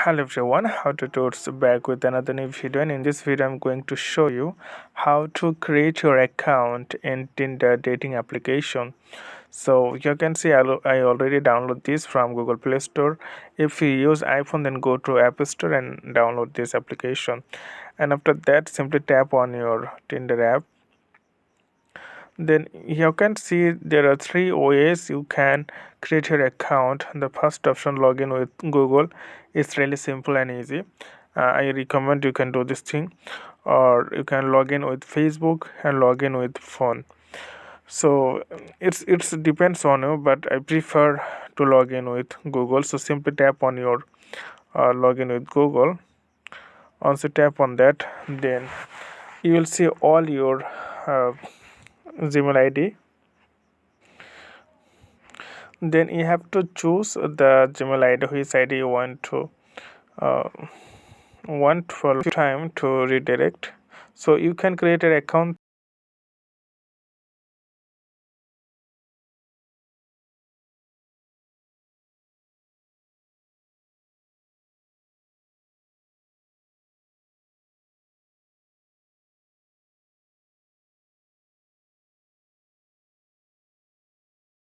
Hello everyone, how to towards back with another new video, and in this video I'm going to show you how to create your account in Tinder dating application. So you can see I already download this from Google Play Store. If you use iPhone, then go to App Store and download this application, and after that simply tap on your Tinder app. Then you can see there are three ways you can create your account. The first option, login with Google, is really simple and easy. I recommend you can do this thing, or you can log in with Facebook and log in with phone. So it's depends on you, but I prefer to log in with Google. So simply tap on your login with Google. Once you tap on that, then you will see all your Gmail ID. Then you have to choose the Gmail ID, which ID you uh, want for time to redirect. So you can create an account